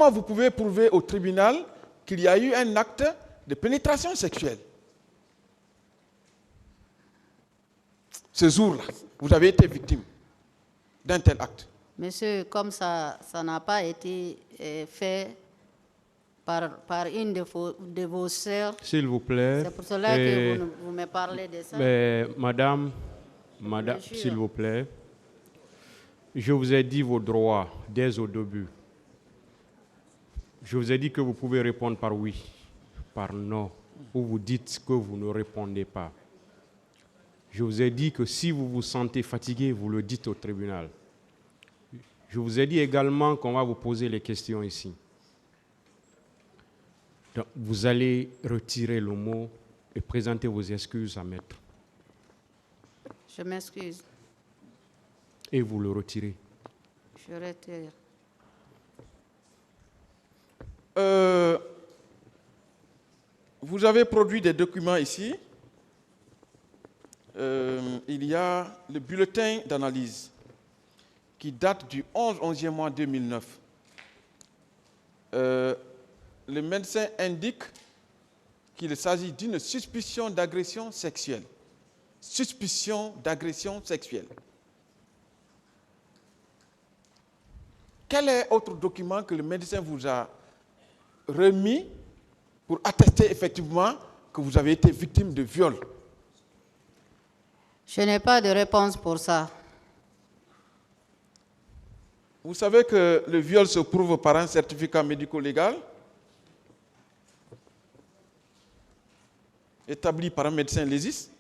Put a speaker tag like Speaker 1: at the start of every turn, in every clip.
Speaker 1: comment vous pouvez prouver au tribunal qu'il y a eu un acte de pénétration sexuelle? Ce jour-là, vous avez été victime d'un tel acte.
Speaker 2: Monsieur, comme ça n'a pas été fait par une de vos sœurs,
Speaker 3: S'il vous plaît.
Speaker 2: c'est pour cela que vous me parlez de ça.
Speaker 3: Mais madame,
Speaker 2: Monsieur.
Speaker 3: s'il vous plaît, je vous ai dit vos droits dès au début. Je vous ai dit que vous pouvez répondre par oui, par non, ou vous dites que vous ne répondez pas. Je vous ai dit que si vous vous sentez fatigué, vous le dites au tribunal. Je vous ai dit également qu'on va vous poser les questions ici. Donc, vous allez retirer le mot et présenter vos excuses à maître.
Speaker 2: Je m'excuse.
Speaker 3: Et vous le retirez.
Speaker 2: Je retire.
Speaker 1: Vous avez produit des documents ici. Il y a le bulletin d'analyse qui date du 11e mois 2009. Le médecin indique qu'il s'agit d'une suspicion d'agression sexuelle. Suspicion d'agression sexuelle. Quel est autre document que le médecin vous a remis pour attester effectivement que vous avez été victime de viol?
Speaker 2: Je n'ai pas de réponse pour ça.
Speaker 1: Vous savez que le viol se prouve par un certificat médico-légal établi par un médecin légiste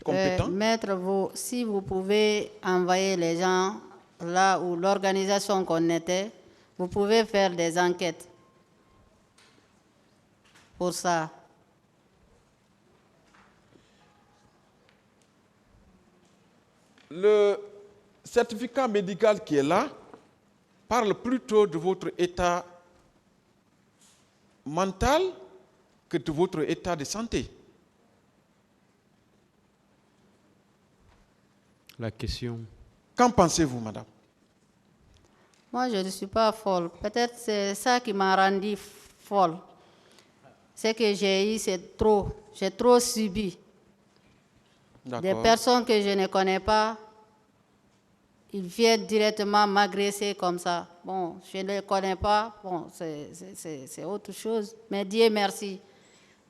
Speaker 1: compétent.
Speaker 2: Maître, si vous pouvez envoyer les gens là où l'organisation qu'on était, vous pouvez faire des enquêtes pour ça.
Speaker 1: Le certificat médical qui est là parle plutôt de votre état mental que de votre état de santé.
Speaker 3: La question.
Speaker 1: Qu'en pensez-vous, madame?
Speaker 2: Moi, je ne suis pas folle. Peut-être c'est ça qui m'a rendue folle. C'est que j'ai trop subi. Des personnes que je ne connais pas, ils viennent directement m'agresser comme ça. Bon, je ne les connais pas, bon, c'est autre chose. Mais Dieu merci,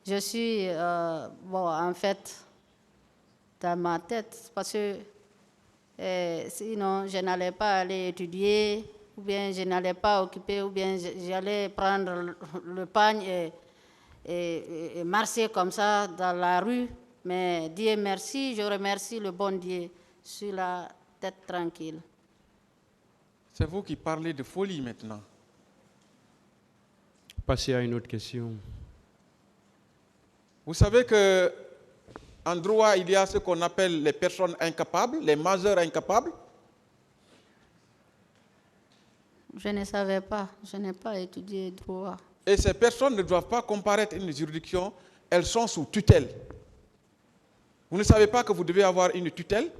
Speaker 2: je suis, en fait, dans ma tête, parce que sinon, je n'allais pas aller étudier, ou bien je n'allais pas occuper, ou bien j'allais prendre le pagne et marcher comme ça dans la rue. Mais Dieu merci, je remercie le bon Dieu sur la tête tranquille.
Speaker 1: C'est vous qui parlez de folie maintenant.
Speaker 3: Passez à une autre question.
Speaker 1: Vous savez qu'en droit, il y a ce qu'on appelle les personnes incapables, les majeurs incapables.
Speaker 2: Je ne savais pas, je n'ai pas étudié droit.
Speaker 1: Et ces personnes ne doivent pas comparaître à une juridiction, elles sont sous tutelle. Vous ne savez pas que vous devez avoir une tutelle?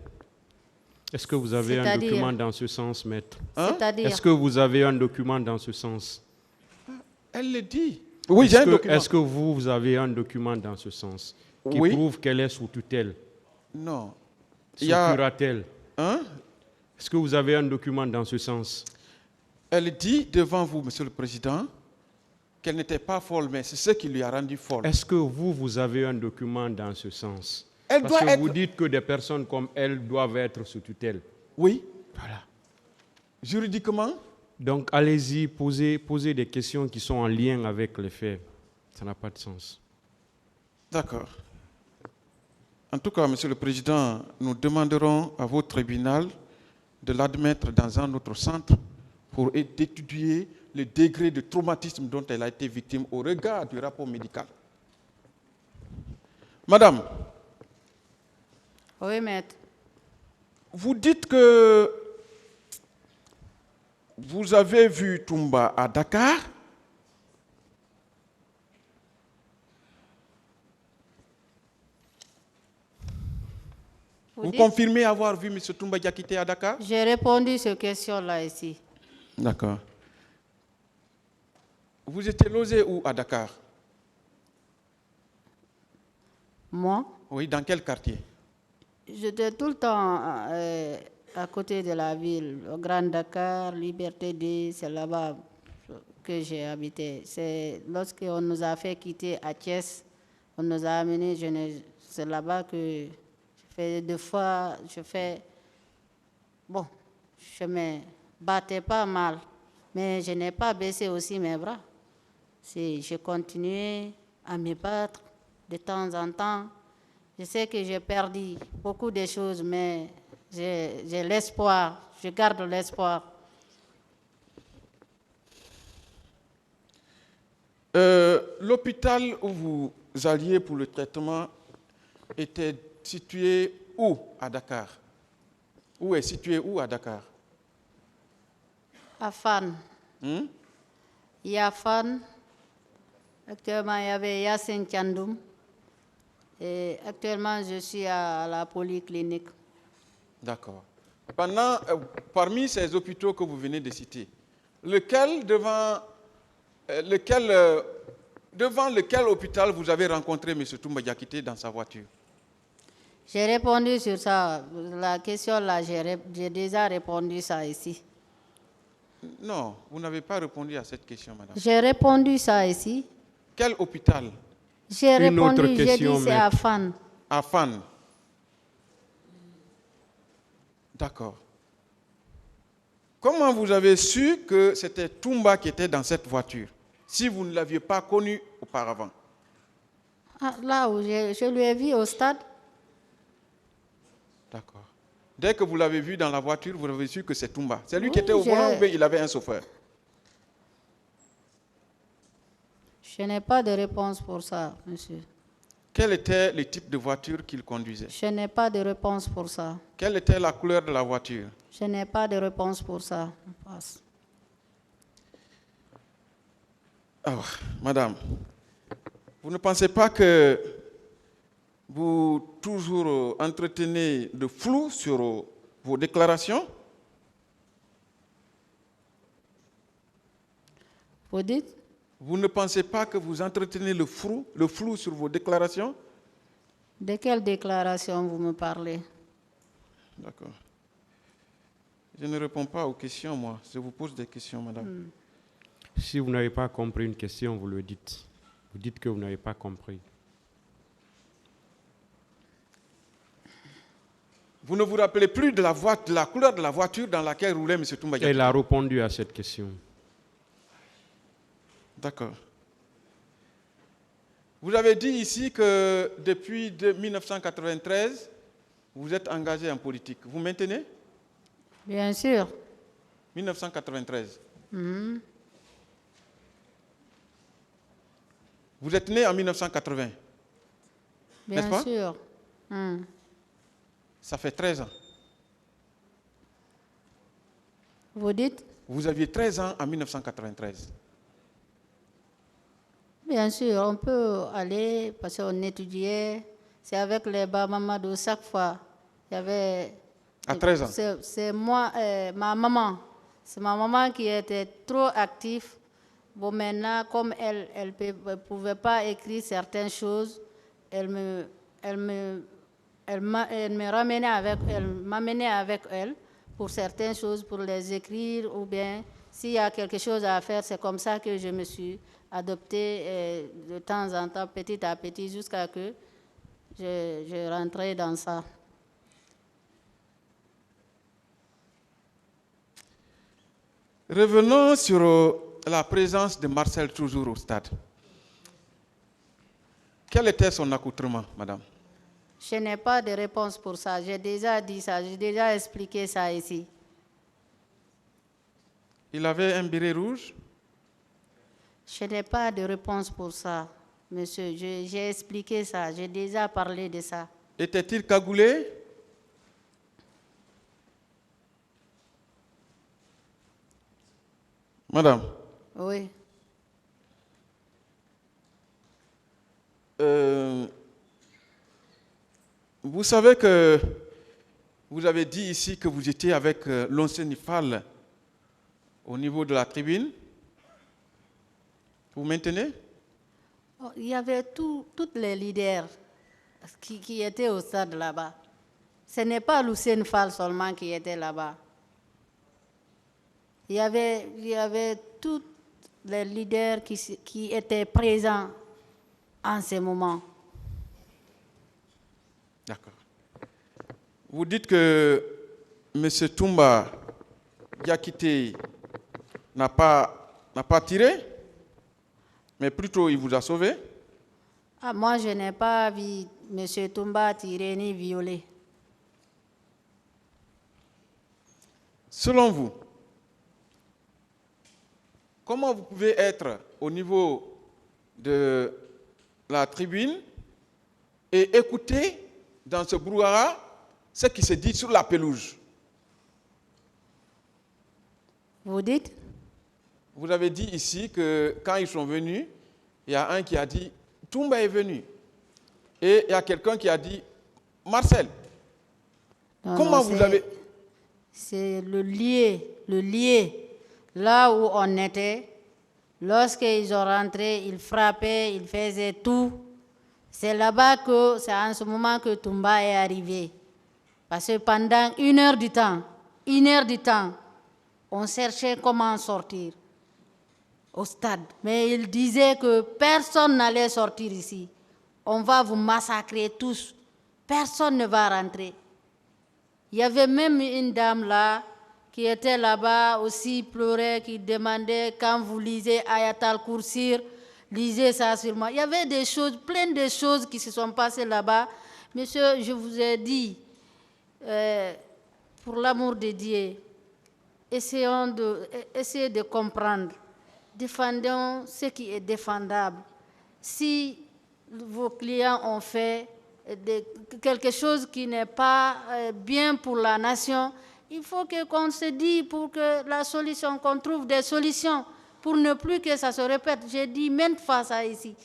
Speaker 3: Est-ce que vous avez un document dans ce sens, maître?
Speaker 2: C'est-à-dire?
Speaker 3: Est-ce que vous avez un document dans ce sens?
Speaker 1: Elle le dit. Oui, j'ai un document.
Speaker 3: Est-ce que vous avez un document dans ce sens qui prouve qu'elle est sous tutelle?
Speaker 1: Non.
Speaker 3: Sous curatelle?
Speaker 1: Hein?
Speaker 3: Est-ce que vous avez un document dans ce sens?
Speaker 1: Elle dit devant vous, Monsieur le Président, qu'elle n'était pas folle, mais c'est ce qui lui a rendu folle.
Speaker 3: Est-ce que vous avez un document dans ce sens?
Speaker 1: Elle
Speaker 3: Parce
Speaker 1: doit
Speaker 3: que
Speaker 1: être...
Speaker 3: vous dites que des personnes comme elle doivent être sous tutelle.
Speaker 1: Oui.
Speaker 3: Voilà.
Speaker 1: Juridiquement?
Speaker 3: Donc allez-y, posez des questions qui sont en lien avec les faits. Ça n'a pas de sens.
Speaker 1: D'accord. En tout cas, Monsieur le Président, nous demanderons à votre tribunal de l'admettre dans un autre centre pour étudier le degré de traumatisme dont elle a été victime au regard du rapport médical. Madame.
Speaker 2: Oui, maître.
Speaker 1: Vous dites que vous avez vu Toumba à Dakar. Vous confirmez avoir vu M. Toumba Diakité à Dakar?
Speaker 2: J'ai répondu à cette question-là ici.
Speaker 1: D'accord. Vous étiez logé où à Dakar?
Speaker 2: Moi,
Speaker 1: Oui, dans quel quartier?
Speaker 2: j'étais tout le temps à côté de la ville, au Grand Dakar, Liberté 2, c'est là-bas que j'ai habité. C'est lorsqu'on nous a fait quitter à Thiès, on nous a amenés, c'est là-bas que je fais 2 fois, bon, je me battais pas mal, mais je n'ai pas baissé aussi mes bras. J'ai continué à me battre de temps en temps. Je sais que j'ai perdu beaucoup de choses, mais j'ai l'espoir, je garde l'espoir.
Speaker 1: L'hôpital où vous alliez pour le traitement était situé où à Dakar? Où est situé où à Dakar?
Speaker 2: À Fan,
Speaker 1: Hmm?
Speaker 2: il y a Fan. Actuellement, il y avait Yassine Tchandoum. Et actuellement, je suis à la polyclinique.
Speaker 1: D'accord. Parmi ces hôpitaux que vous venez de citer, devant lequel hôpital vous avez rencontré M. Toumba Diakité dans sa voiture?
Speaker 2: J'ai répondu sur ça. La question là, j'ai déjà répondu ça ici.
Speaker 1: Non, vous n'avez pas répondu à cette question, madame.
Speaker 2: J'ai répondu ça ici.
Speaker 1: Quel hôpital?
Speaker 2: J'ai
Speaker 3: Une autre
Speaker 2: répondu, j'ai
Speaker 3: question,
Speaker 2: dit c'est à
Speaker 3: maître.
Speaker 2: Fan.
Speaker 1: À Fan. D'accord. Comment vous avez su que c'était Toumba qui était dans cette voiture, si vous ne l'aviez pas connu auparavant?
Speaker 2: Ah, là où je lui ai vu au stade.
Speaker 1: D'accord. Dès que vous l'avez vu dans la voiture, vous avez su que c'est Toumba. C'est lui
Speaker 2: Oui,
Speaker 1: qui était au volant ou bien il avait un chauffeur?
Speaker 2: Je n'ai pas de réponse pour ça, monsieur.
Speaker 1: Quel était le type de voiture qu'il conduisait?
Speaker 2: Je n'ai pas de réponse pour ça.
Speaker 1: Quelle était la couleur de la voiture?
Speaker 2: Je n'ai pas de réponse pour ça. On passe.
Speaker 1: Alors, madame, vous ne pensez pas que vous toujours entretenez de flou sur vos déclarations?
Speaker 2: Vous dites?
Speaker 1: Vous ne pensez pas que vous entretenez le flou sur vos déclarations?
Speaker 2: De quelle déclaration vous me parlez?
Speaker 1: D'accord. Je ne réponds pas aux questions, moi. Je vous pose des questions, madame.
Speaker 3: Si vous n'avez pas compris une question, vous le dites. Vous dites que vous n'avez pas compris.
Speaker 1: Vous ne vous rappelez plus de la couleur de la voiture dans laquelle roulait M. Toumba Diakité?
Speaker 3: Elle a répondu à cette question.
Speaker 1: D'accord. Vous avez dit ici que depuis 1993, vous êtes engagé en politique. Vous maintenez?
Speaker 2: Bien sûr.
Speaker 1: 1993.
Speaker 2: Mhm.
Speaker 1: Vous êtes né en 1980. N'est-ce
Speaker 2: Bien
Speaker 1: pas?
Speaker 2: sûr.
Speaker 1: Ça fait 13 ans.
Speaker 2: Vous dites?
Speaker 1: Vous aviez 13 ans en 1993.
Speaker 2: Bien sûr, on peut aller parce qu'on étudiait. C'est avec les Bamamadou chaque fois. Il y avait.
Speaker 1: À 13 ans.
Speaker 2: C'est moi, ma maman. C'est ma maman qui était trop active. Bon, maintenant, comme elle ne pouvait pas écrire certaines choses, elle m'amenait avec elle pour certaines choses, pour les écrire, ou bien s'il y a quelque chose à faire, c'est comme ça que je me suis adoptée de temps en temps, petit à petit, jusqu'à que je rentrais dans ça.
Speaker 1: Revenons sur la présence de Marcel toujours au stade. Quel était son accoutrement, madame?
Speaker 2: Je n'ai pas de réponse pour ça. J'ai déjà dit ça, j'ai déjà expliqué ça ici.
Speaker 1: Il avait un béret rouge?
Speaker 2: Je n'ai pas de réponse pour ça, monsieur. J'ai expliqué ça, j'ai déjà parlé de ça.
Speaker 1: Était-il cagoulé? Madame?
Speaker 2: Oui.
Speaker 1: Vous savez que vous avez dit ici que vous étiez avec l'ancien IFAL au niveau de la tribune. Vous maintenez?
Speaker 2: Oh, il y avait tous les leaders qui étaient au stade là-bas. Ce n'est pas Lucien Fall seulement qui était là-bas. Il y avait tous les leaders qui étaient présents en ce moment.
Speaker 1: D'accord. Vous dites que M. Toumba Diakité n'a pas tiré, mais plutôt il vous a sauvé.
Speaker 2: Ah, moi, je n'ai pas vu M. Toumba tirer ni violer.
Speaker 1: Selon vous, comment vous pouvez être au niveau de la tribune et écouter dans ce brouhaha ce qui se dit sur la pelouse?
Speaker 2: Vous dites?
Speaker 1: Vous avez dit ici que quand ils sont venus, il y a un qui a dit Toumba est venu. Et il y a quelqu'un qui a dit Marcel. Comment vous avez...
Speaker 2: C'est le lieu, là où on était. Lorsqu'ils ont rentré, ils frappaient, ils faisaient tout. C'est là-bas que, c'est en ce moment que Toumba est arrivé. Parce que pendant une heure du temps, on cherchait comment sortir au stade. Mais il disait que personne n'allait sortir ici. On va vous massacrer tous. Personne ne va rentrer. Il y avait même une dame là, qui était là-bas aussi, pleurait, qui demandait, quand vous lisez Ayat al-Kursir, lisez ça sur moi. Il y avait des choses, plein de choses qui se sont passées là-bas. Monsieur, je vous ai dit, pour l'amour de Dieu, essayez de comprendre. Défendons ce qui est défendable. Si vos clients ont fait quelque chose qui n'est pas bien pour la nation, il faut qu'on se dise pour que la solution, qu'on trouve des solutions pour ne plus que ça se répète. J'ai dit maintes fois ça ici.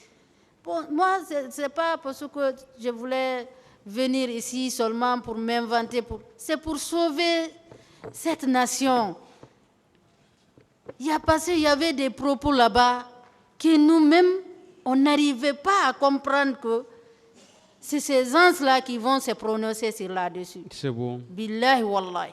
Speaker 2: Bon, moi, ce n'est pas parce que je voulais venir ici seulement pour m'inventer. C'est pour sauver cette nation. Il y avait des propos là-bas que nous-mêmes, on n'arrivait pas à comprendre que c'est ces gens-là qui vont se prononcer sur là-dessus.
Speaker 3: C'est bon.
Speaker 2: Billahi wallahi.